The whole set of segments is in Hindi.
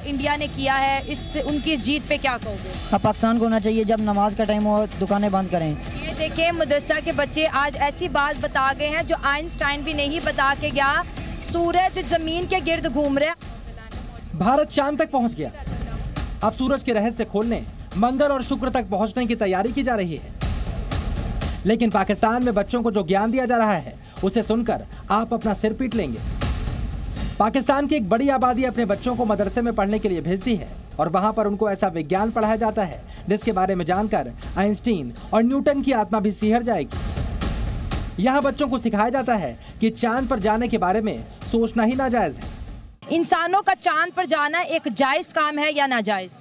इंडिया ने किया है, इस उनकी इस जीत पे क्या कहोगे? अब पाकिस्तान को होना चाहिए जब नमाज का टाइम हो दुकानें बंद करें। ये देखिए मदरसा के बच्चे आज ऐसी बात बता गए हैं जो आइंस्टाइन भी नहीं बता के गया। सूरज जमीन के गिर्द घूम रहा है। भारत चांद तक पहुंच गया। अब सूरज के रहस्य खोलने मंगल और शुक्र तक पहुंचने की तैयारी की जा रही है। लेकिन पाकिस्तान में बच्चों को जो ज्ञान दिया जा रहा है उसे सुनकर आप अपना सिर पीट लेंगे। पाकिस्तान की एक बड़ी आबादी अपने बच्चों को मदरसे में पढ़ने के लिए भेजती है और वहां पर उनको ऐसा विज्ञान पढ़ाया जाता है जिसके बारे में जानकर आइंस्टीन और न्यूटन की आत्मा भी सिहर जाएगी। यहाँ बच्चों को सिखाया जाता है कि चांद पर जाने के बारे में सोचना ही नाजायज है। इंसानों का चांद पर जाना एक जायज काम है या नाजायज?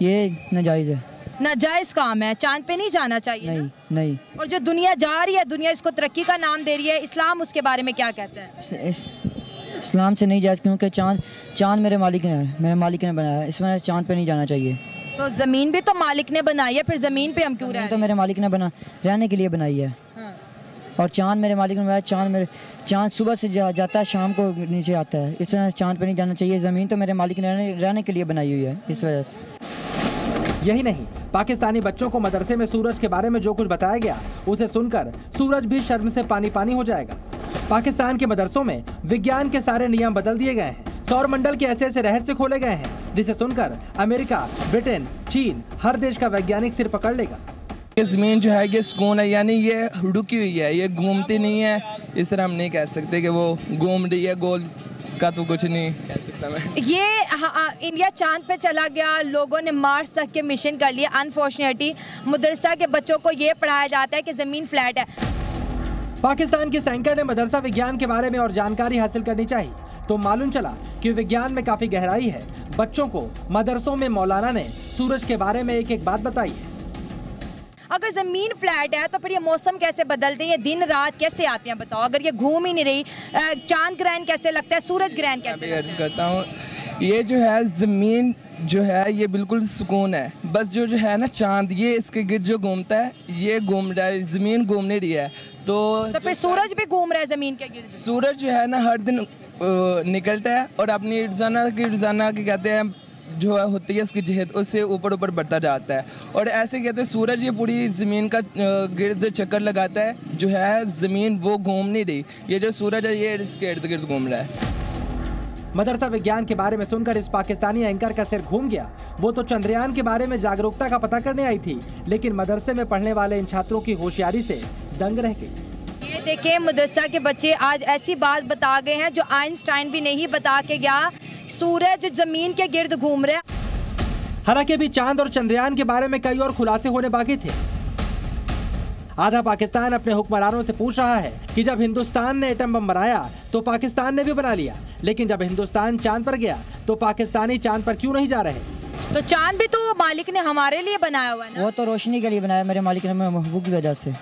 ये नाजायज है। नाजायज काम है, चांद पे नहीं जाना चाहिए। नहीं नहीं। और जो दुनिया जा रही है, दुनिया इसको तरक्की का नाम दे रही है, इस्लाम उसके बारे में क्या कहता है? इस्लाम से नहीं जायज़, क्योंकि चांद मेरे मालिक ने बनाया है, इस वजह से चांद पे नहीं जाना चाहिए। तो ज़मीन भी तो मालिक ने बनाई है, फिर ज़मीन पे हम क्यों रह रहे हैं? तो मेरे मालिक ने रहने के लिए बनाई है। हाँ। और चांद मेरे मालिक ने बनाया। चांद सुबह से जाता है, शाम को नीचे आता है, इस वजह से चांद पे नहीं जाना चाहिए। ज़मीन तो मेरे मालिक ने रहने के लिए बनाई हुई है, इस वजह से। यही नहीं, पाकिस्तानी बच्चों को मदरसे में सूरज के बारे में जो कुछ बताया गया उसे सुनकर सूरज भी शर्म से पानी पानी हो जाएगा। पाकिस्तान के मदरसों में विज्ञान के सारे नियम बदल दिए गए हैं। सौर मंडल के ऐसे ऐसे रहस्य खोले गए हैं जिसे सुनकर अमेरिका, ब्रिटेन, चीन, हर देश का वैज्ञानिक सिर पकड़ लेगा। ये ज़मीन जो है ये सुकून है, यानी ये रुकी हुई है, ये घूमती नहीं है। इस तरह हम नहीं कह सकते कि वो घूम रही है, गोल का तो कुछ नहीं कह सकता मैं। ये इंडिया चांद पे चला गया, लोगों ने मार्स तक के मिशन कर लिए। अनफॉर्चुनेटली मदरसा के बच्चों को ये पढ़ाया जाता है कि ज़मीन फ्लैट है। पाकिस्तान के सैंकर ने मदरसा विज्ञान के बारे में और जानकारी हासिल करनी चाहिए तो मालूम चला कि विज्ञान में काफी गहराई है। बच्चों को मदरसों में मौलाना ने सूरज के बारे में एक एक बात बताई है। अगर ज़मीन फ्लैट है तो फिर ये मौसम कैसे बदलते हैं, ये दिन रात कैसे आते हैं बताओ? अगर ये घूम ही नहीं रही, चांद ग्रहण कैसे लगता है, सूरज ग्रहण कैसे लगता है? करता हूँ, ये जो है ज़मीन जो है ये बिल्कुल सुकून है। बस जो है ना चांद, ये इसके गिर्द जो घूमता है, ये घूम रहा है, ज़मीन घूम नहीं रही है। तो फिर सूरज भी घूम रहा है ज़मीन के गिर्द? सूरज जो है ना हर दिन निकलता है और अपनी रोज़ाना की कहते हैं जो होती है उसकी जहत, उससे ऊपर ऊपर बढ़ता जाता है। और ऐसे कहते हैं सूरज ये पूरी ज़मीन का गिर्द चक्कर लगाता है, जो है ज़मीन वो घूम नहीं रही, ये जो सूरज है ये इसके इर्द गिर्द घूम रहा है। मदरसा विज्ञान के बारे में सुनकर इस पाकिस्तानी एंकर का सिर घूम गया। वो तो चंद्रयान के बारे में जागरूकता का पता करने आई थी, लेकिन मदरसे में पढ़ने वाले इन छात्रों की होशियारी से दंग रह गई। ये देखिए मदरसा के बच्चे आज ऐसी बात बता गए हैं जो आइंस्टाइन भी नहीं बता के गया। सूरज जमीन के गिर्द घूम रहा है। हालांकि अभी चांद और चंद्रयान के बारे में कई और खुलासे होने बाकी थे। आधा पाकिस्तान अपने हुक्मरानों से पूछ रहा है कि जब हिंदुस्तान ने एटम बम बनाया तो पाकिस्तान ने भी बना लिया, लेकिन जब हिंदुस्तान चांद पर गया तो पाकिस्तानी चांद पर क्यों नहीं जा रहे? तो चांद भी तो मालिक ने हमारे लिए बनाया हुआ है ना? वो तो रोशनी के लिए बनाया, मेरे मालिक ने, महबूब की वजह से।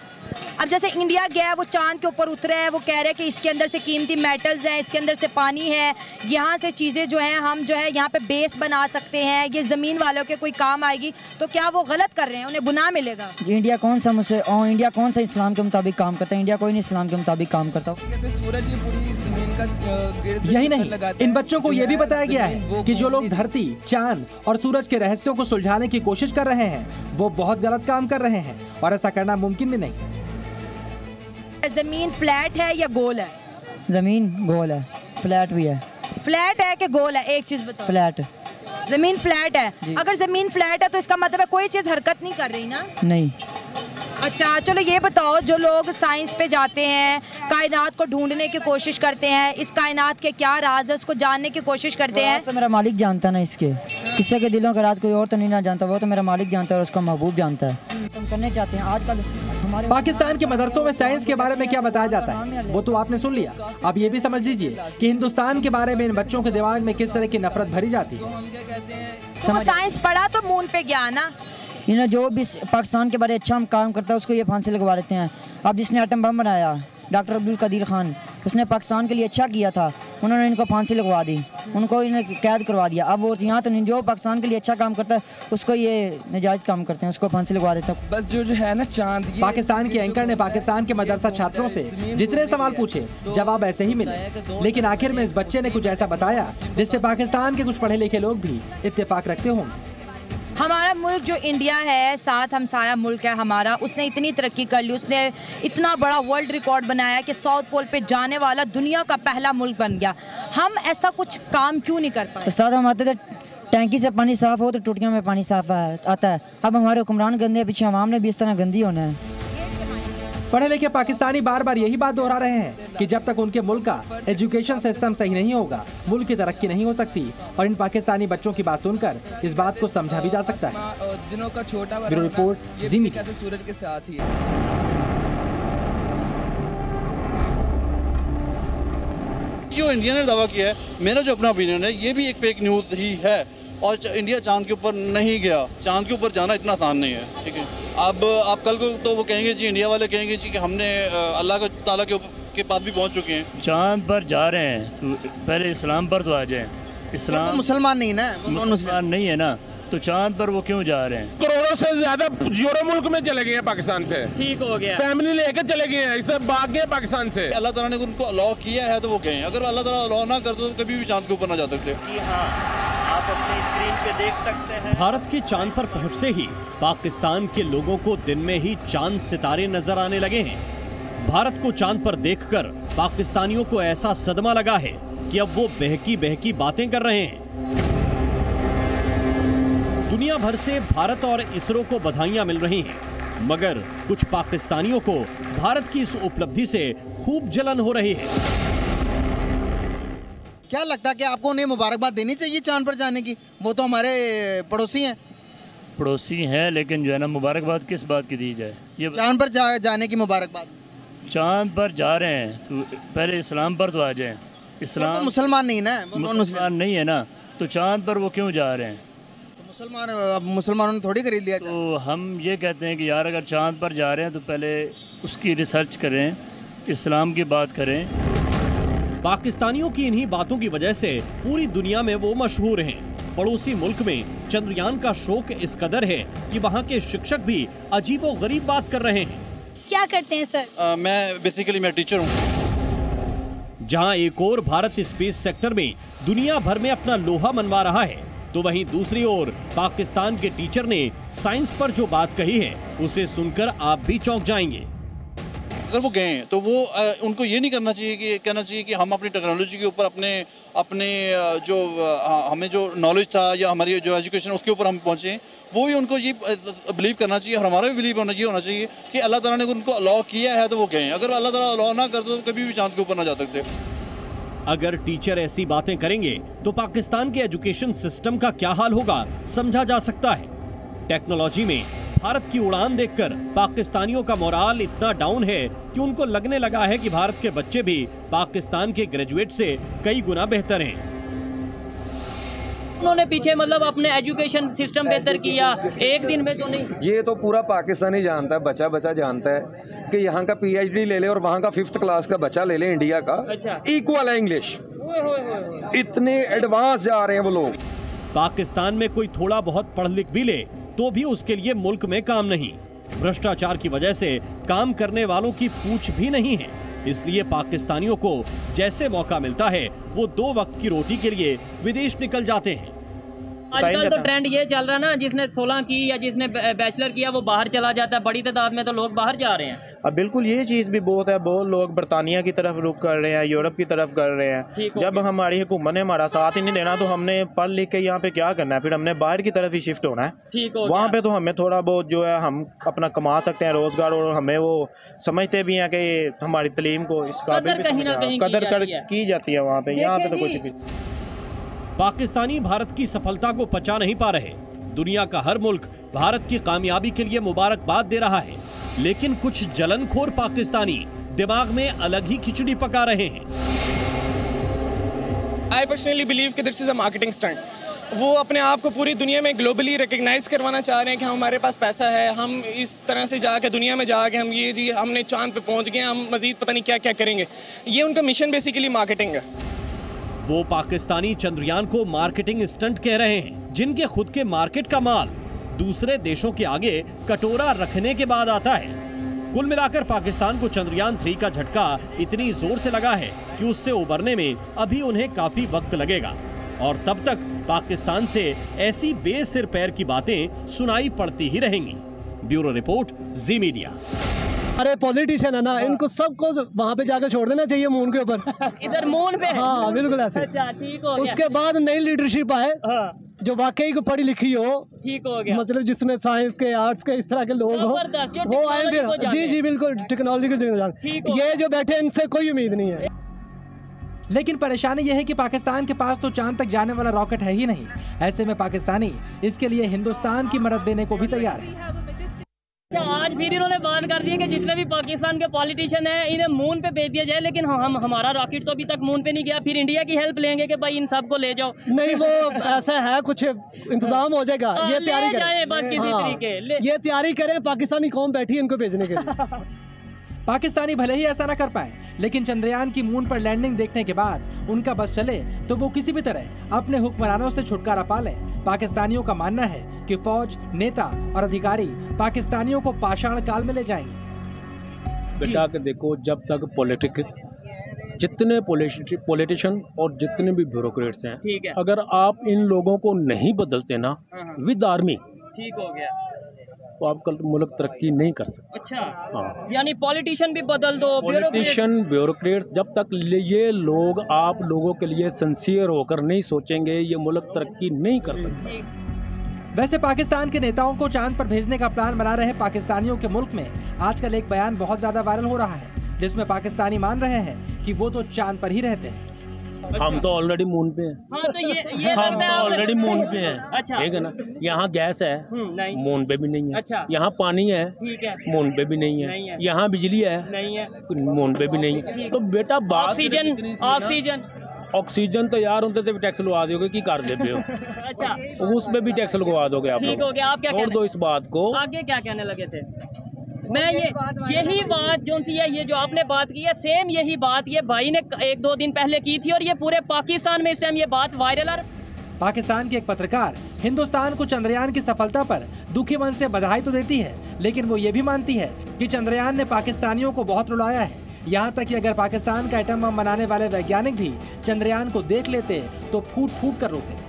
अब जैसे इंडिया गया है, वो चांद के ऊपर उतरा है, वो कह रहे हैं कि इसके अंदर से कीमती मेटल्स हैं, इसके अंदर से पानी है, यहाँ से चीज़ें जो हैं हम जो है यहाँ पे बेस बना सकते हैं, ये ज़मीन वालों के कोई काम आएगी। तो क्या वो गलत कर रहे हैं, उन्हें गुनाह मिलेगा? इंडिया कौन सा इस्लाम के मुताबिक काम करता है? इंडिया कोई नहीं इस्लाम के मुताबिक काम करता। सूरज ये पूरी ज़मीन का यही नहीं, इन बच्चों को ये भी बताया गया है कि जो लोग धरती, चांद और सूरज के रहस्यों को सुलझाने की कोशिश कर रहे हैं वो बहुत गलत काम कर रहे हैं और ऐसा करना मुमकिन भी नहीं। ज़मीन फ्लैट है या गोल है? ज़मीन गोल है, फ्लैट भी है। फ्लैट है कि गोल है? एक चीज़ बताओ। फ्लैट। ज़मीन फ्लैट है। अगर ज़मीन फ्लैट है तो इसका मतलब है कोई चीज़ हरकत नहीं कर रही ना? नहीं। अच्छा चलो ये बताओ, जो लोग साइंस पे जाते हैं, कायनात को ढूंढने की कोशिश करते हैं, इस कायनात के क्या राज है उसको जानने की कोशिश करते हैं, तो मेरा मालिक जानता है ना, इसके किसी के दिलों का राज कोई और तो नहीं ना जानता, वो तो मेरा मालिक जानता है और उसका महबूब जानता है। तुम करने चाहते हैं आजकल हमारे पाकिस्तान के मदरसों में साइंस के बारे में क्या बताया जाता है वो तो आपने सुन लिया। अब ये भी समझ लीजिए कि हिंदुस्तान के बारे में इन बच्चों के दिमाग में किस तरह की नफरत भरी जाती है। तो साइंस पढ़ा तो मून पे गया ना? जो भी पाकिस्तान के बारे में अच्छा काम करता है उसको ये फांसी लगवा देते हैं। अब जिसने एटम बम बनाया, डॉक्टर अब्दुल कदीर खान, उसने पाकिस्तान के लिए अच्छा किया था, उन्होंने इनको फांसी लगवा दी, उनको इन्हें कैद करवा दिया। अब वो यहाँ तो जो पाकिस्तान के लिए अच्छा काम करता है उसको ये नाजायज़ काम करते हैं, उसको फांसी लगवा देते हैं। बस जो है ना चांद, पाकिस्तान के एंकर ने पाकिस्तान के मदरसा छात्रों से जितने सवाल पूछे जवाब ऐसे ही मिले, लेकिन आखिर में इस बच्चे ने कुछ ऐसा बताया जिससे पाकिस्तान के कुछ पढ़े लिखे लोग भी इत्तेफाक रखते होंगे। हमारा मुल्क जो इंडिया है, साथ हमसाया मुल्क है हमारा, उसने इतनी तरक्की कर ली, उसने इतना बड़ा वर्ल्ड रिकॉर्ड बनाया कि साउथ पोल पे जाने वाला दुनिया का पहला मुल्क बन गया। हम ऐसा कुछ काम क्यों नहीं कर पाए? उस्ताद, हम आते थे टैंकी से पानी साफ़ हो तो टूटियों में पानी साफ़ आता है। अब हमारे हुक्मरान गंदे, पीछे अवाम ने भी इस तरह गंदी होना है। पढ़े लिखे पाकिस्तानी बार बार यही बात दोहरा रहे हैं कि जब तक उनके मुल्क का एजुकेशन सिस्टम सही नहीं होगा, मुल्क की तरक्की नहीं हो सकती। और इन पाकिस्तानी बच्चों की बात सुनकर इस बात को समझा भी जा सकता है। दिनों का छोटा ब्यूरो रिपोर्ट, जी मीडिया। सूरज के साथ ही जो इंडिया ने दावा किया है, मेरा जो अपना ओपिनियन है, ये भी एक फेक न्यूज़ ही है। और इंडिया चांद के ऊपर नहीं गया, चांद के ऊपर जाना इतना आसान नहीं है, ठीक है। अब आप कल को तो वो कहेंगे जी, इंडिया वाले कहेंगे जी कि हमने अल्लाह ताला के पास भी पहुंच चुके हैं। चांद पर जा रहे हैं तो पहले इस्लाम पर तो आ जाएं। इस्लाम तो मुसलमान नहीं ना, मुसलमान नहीं है ना, तो चांद पर वो क्यों जा रहे हैं? करोड़ों से ज्यादा यूरो मुल्क में चले गए हैं पाकिस्तान से, ठीक हो गया, फैमिली लेकर चले गए हैं, इससे भाग गए पाकिस्तान से। अल्लाह ताला ने उनको अलाउ किया है तो वो गए। अगर अल्लाह ताला अलाउ ना करते तो कभी भी चांद के ऊपर ना जा सकते। जी हाँ, आप अपनी स्क्रीन पे देख सकते हैं। भारत के चांद पर पहुंचते ही पाकिस्तान के लोगों को दिन में ही चांद सितारे नजर आने लगे हैं। भारत को चांद पर देखकर पाकिस्तानियों को ऐसा सदमा लगा है कि अब वो बहकी बहकी बातें कर रहे हैं। दुनिया भर से भारत और इसरो को बधाइयां मिल रही हैं, मगर कुछ पाकिस्तानियों को भारत की इस उपलब्धि से खूब जलन हो रही है। क्या लगता है कि आपको उन्हें मुबारकबाद देनी चाहिए चांद पर जाने की? वो तो हमारे पड़ोसी हैं। पड़ोसी हैं, लेकिन जो है ना, मुबारकबाद किस बात की दी जाए? ये चांद पर जाने की मुबारकबाद। चांद पर जा रहे हैं तो पहले इस्लाम पर तो आ जाएं। इस्लाम तो मुसलमान नहीं ना, मुसलमान नहीं है ना, तो चांद पर वो क्यों जा रहे हैं? मुसलमानों ने थोड़ी खरीद लिया। तो हम ये कहते हैं कि यार, अगर चांद पर जा रहे हैं तो पहले उसकी रिसर्च करें, इस्लाम की बात करें। पाकिस्तानियों की इन्हीं बातों की वजह से पूरी दुनिया में वो मशहूर हैं। पड़ोसी मुल्क में चंद्रयान का शौक इस कदर है कि वहाँ के शिक्षक भी अजीबोगरीब बात कर रहे हैं। क्या करते हैं सर? मैं टीचर हूँ। जहाँ एक और भारत स्पेस सेक्टर में दुनिया भर में अपना लोहा मनवा रहा है, तो वहीं दूसरी ओर पाकिस्तान के टीचर ने साइंस पर जो बात कही है उसे सुनकर आप भी चौंक जाएंगे। अगर वो गए तो वो उनको ये नहीं करना चाहिए कि कहना चाहिए कि हम अपनी टेक्नोलॉजी के ऊपर अपने जो हमें जो नॉलेज था या हमारी जो एजुकेशन उसके ऊपर हम पहुँचे, वो भी उनको ये बिलीव करना चाहिए और हमारा भी बिलीव होना चाहिए कि अल्लाह ताला ने उनको अलाउ किया है तो वो गए। अगर अल्लाह ताला अलाउ ना करते तो कभी भी चांद के ऊपर ना जा सकते। अगर टीचर ऐसी बातें करेंगे तो पाकिस्तान के एजुकेशन सिस्टम का क्या हाल होगा समझा जा सकता है। टेक्नोलॉजी में भारत की उड़ान देखकर पाकिस्तानियों का मोराल इतना डाउन है कि उनको लगने लगा है कि भारत के बच्चे भी पाकिस्तान के ग्रेजुएट से कई गुना बेहतर हैं। उन्होंने पीछे मतलब अपने एजुकेशन सिस्टम बेहतर किया, एक दिन में तो नहीं। ये तो पूरा पाकिस्तान ही जानता है, बच्चा जानता है कि यहाँ का PhD ले ले और वहाँ का 5th क्लास का बच्चा ले ले, इंडिया का इक्वल है इंग्लिश। इतने एडवांस जा रहे हैं वो लोग। पाकिस्तान में कोई थोड़ा बहुत पढ़ लिख भी ले तो भी उसके लिए मुल्क में काम नहीं। भ्रष्टाचार की वजह से काम करने वालों की पूछ भी नहीं है। इसलिए पाकिस्तानियों को जैसे मौका मिलता है वो 2 वक्त की रोटी के लिए विदेश निकल जाते हैं। आजकल तो ट्रेंड ये चल रहा है ना, जिसने 16 की या जिसने बैचलर किया वो बाहर चला जाता है। बड़ी तादाद में तो लोग बाहर जा रहे हैं। अब बिल्कुल ये चीज़ भी बहुत है, बहुत लोग बरतानिया की तरफ रुख कर रहे हैं, यूरोप की तरफ कर रहे हैं। जब हमारी हुकूमत ने हमारा साथ ही नहीं देना तो हमने पढ़ लिख के यहाँ पे क्या करना है? फिर हमने बाहर की तरफ ही शिफ्ट होना है। वहाँ पे तो हमें थोड़ा बहुत जो है हम अपना कमा सकते हैं रोजगार, और हमें वो समझते भी हैं कि हमारी तालीम को इस काबिल कदर की जाती है वहाँ पे। यहाँ पे तो कुछ भी। पाकिस्तानी भारत की सफलता को पचा नहीं पा रहे। दुनिया का हर मुल्क भारत की कामयाबी के लिए मुबारकबाद दे रहा है, लेकिन कुछ जलनखोर पाकिस्तानी दिमाग में अलग ही खिचड़ी पका रहे हैं। I personally believe कि this is a marketing stunt. वो अपने आप को पूरी दुनिया में ग्लोबली रिकग्नाइज करवाना चाह रहे हैं कि हमारे पास पैसा है, हम इस तरह से जाके दुनिया में जाके हम ये जी हमने चांद पे पहुंच गए, हम मजीद पता नहीं क्या क्या करेंगे। ये उनका मिशन बेसिकली मार्केटिंग है। वो पाकिस्तानी चंद्रयान को मार्केटिंग स्टंट कह रहे हैं, जिनके खुद के मार्केट का माल दूसरे देशों के आगे कटोरा रखने के बाद आता है। कुल मिलाकर पाकिस्तान को चंद्रयान 3 का झटका इतनी जोर से लगा है कि उससे उबरने में अभी उन्हें काफी वक्त लगेगा और तब तक पाकिस्तान से ऐसी बेसिर पैर की बातें सुनाई पड़ती ही रहेंगी। ब्यूरो रिपोर्ट, जी मीडिया। अरे पॉलिटिशियन है ना, इनको सबको वहाँ पे जाकर छोड़ देना चाहिए मून के ऊपर। इधर मून पे? हाँ बिल्कुल ऐसे। अच्छा, ठीक हो गया। उसके बाद नई लीडरशिप आए जो वाकई को पढ़ी लिखी हो, ठीक हो गया, मतलब जिसमें साइंस के, आर्ट्स के, इस तरह के लोग हो, वो आए फिर। जी जी बिल्कुल, टेक्नोलॉजी को। ये जो बैठे इनसे कोई उम्मीद नहीं है। लेकिन परेशानी यह है कि पाकिस्तान के पास तो चांद तक जाने वाला रॉकेट है ही नहीं। ऐसे में पाकिस्तानी इसके लिए हिंदुस्तान की मदद देने को भी तैयार है। आज फिर इन्होंने बात कर दी है कि जितने भी पाकिस्तान के पॉलिटिशियन हैं इन्हें मून पे भेज दिया जाए, लेकिन हमारा रॉकेट तो अभी तक मून पे नहीं गया। फिर इंडिया की हेल्प लेंगे कि भाई इन सबको ले जाओ। नहीं, वो ऐसा है, कुछ इंतजाम हो जाएगा। ये तैयारी करें बस किसी तरीके, ये तैयारी करें। पाकिस्तानी कौम बैठी है इनको भेजने के लिए। पाकिस्तानी भले ही ऐसा न कर पाए, लेकिन चंद्रयान की मून पर लैंडिंग देखने के बाद उनका बस चले तो वो किसी भी तरह अपने हुक्मरानों से छुटकारा पा लें। पाकिस्तानियों का मानना है कि फौज, नेता और अधिकारी पाकिस्तानियों को पाषाण काल में ले जाएंगे। बेटा के देखो, जब तक जितने पॉलिटिशियन और जितने भी ब्यूरोक्रेट्स हैं, अगर आप इन लोगों को नहीं बदलते ना विद आर्मी, ठीक हो गया, तो आपका मुल्क तरक्की नहीं कर सकता। अच्छा, हाँ। यानी पॉलिटिशियन भी बदल दो, पॉलिटिशियन, ब्यूरोक्रेट्स, जब तक ये लोग आप लोगों के लिए सिंसियर होकर नहीं सोचेंगे, ये मुल्क तरक्की नहीं कर सकता। वैसे पाकिस्तान के नेताओं को चांद पर भेजने का प्लान बना रहे पाकिस्तानियों के मुल्क में आजकल एक बयान बहुत ज्यादा वायरल हो रहा है, जिसमें पाकिस्तानी मान रहे हैं कि वो तो चांद पर ही रहते हैं। हम तो ऑलरेडी मून पे हैं। हाँ, तो ये हम तो ऑलरेडी मून पे हैं। अच्छा, ठीक है ना। यहाँ गैस है, मून पे भी नहीं है। अच्छा, यहाँ पानी है, ठीक है, मून पे भी नहीं है। यहाँ बिजली है, नहीं है, मून पे भी नहीं है। तो बेटा बात ऑक्सीजन तो यार उनसे तो टैक्स लगा दोगे कि कर देते हो। अच्छा, उस पे भी टैक्स लगवा दोगे आप लोग। छोड़ दो इस बात को। आगे क्या कहने लगे थे? मैं यही बात जो सी है, ये जो आपने बात की है, सेम यही बात ये भाई ने 1-2 दिन पहले की थी और ये पूरे पाकिस्तान में इस टाइम ये बात वायरल है। पाकिस्तान की एक पत्रकार हिंदुस्तान को चंद्रयान की सफलता पर दुखी मन से बधाई तो देती है, लेकिन वो ये भी मानती है कि चंद्रयान ने पाकिस्तानियों को बहुत रुलाया है। यहाँ तक कि अगर पाकिस्तान का एटम बम बनाने वाले वैज्ञानिक भी चंद्रयान को देख लेते तो फूट फूट कर रोते।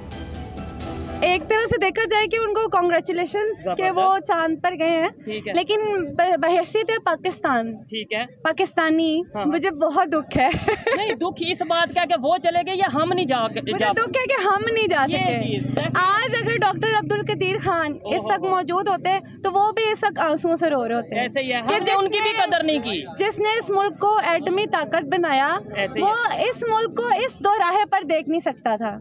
एक तरह से देखा जाए कि उनको कॉन्ग्रेचुलेशंस कि वो चांद पर गए हैं, लेकिन बहैसियत पाकिस्तान, ठीक है, पाकिस्तानी, मुझे बहुत दुख है। नहीं, दुख इस बात का कि वो चले गए या हम नहीं जा मुझे दुख है कि हम नहीं जा सके। आज अगर डॉक्टर अब्दुल कदीर खान इस वक्त मौजूद होते तो वो भी इस वक्त आंसुओं से रो रहे होते। ऐसे ही है, हमने उनकी भी कदर नहीं की। जिसने इस मुल्क को एटमी ताकत बनाया, वो इस मुल्क को इस दोराहे पर देख नहीं सकता था।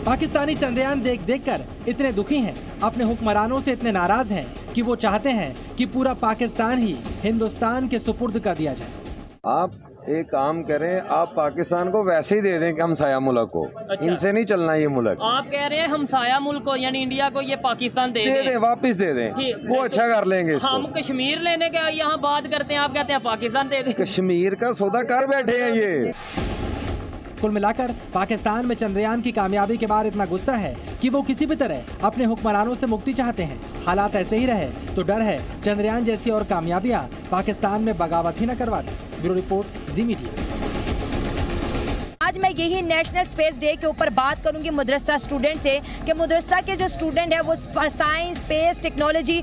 पाकिस्तानी चंद्रयान देख कर इतने दुखी हैं, अपने हुक्मरानों से इतने नाराज हैं कि वो चाहते हैं कि पूरा पाकिस्तान ही हिंदुस्तान के सुपुर्द कर दिया जाए। आप एक काम करें, आप पाकिस्तान को वैसे ही दे दें हमसाया मुल्क को। अच्छा। इनसे नहीं चलना ये मुल्क। आप कह रहे हैं हमसाया मुल्क को, यानी इंडिया को ये पाकिस्तान दे दें, वापस दे दें, वो अच्छा कर लेंगे इसको। हम कश्मीर लेने का यहाँ बात करते हैं, आप कहते हैं पाकिस्तान दे दें। कश्मीर का सौदा कर बैठे हैं ये। कुल मिलाकर पाकिस्तान में चंद्रयान की कामयाबी के बाद इतना गुस्सा है कि वो किसी भी तरह अपने हुक्मरानों से मुक्ति चाहते हैं। हालात ऐसे ही रहे तो डर है चंद्रयान जैसी और कामयाबियां पाकिस्तान में बगावत ही न करवा दें। ब्यूरो रिपोर्ट, जी मीडिया। आज मैं यही नेशनल स्पेस डे के ऊपर बात करूंगी मदरसा स्टूडेंट से कि मदरसा के जो स्टूडेंट है वो साइंस, स्पेस, टेक्नोलॉजी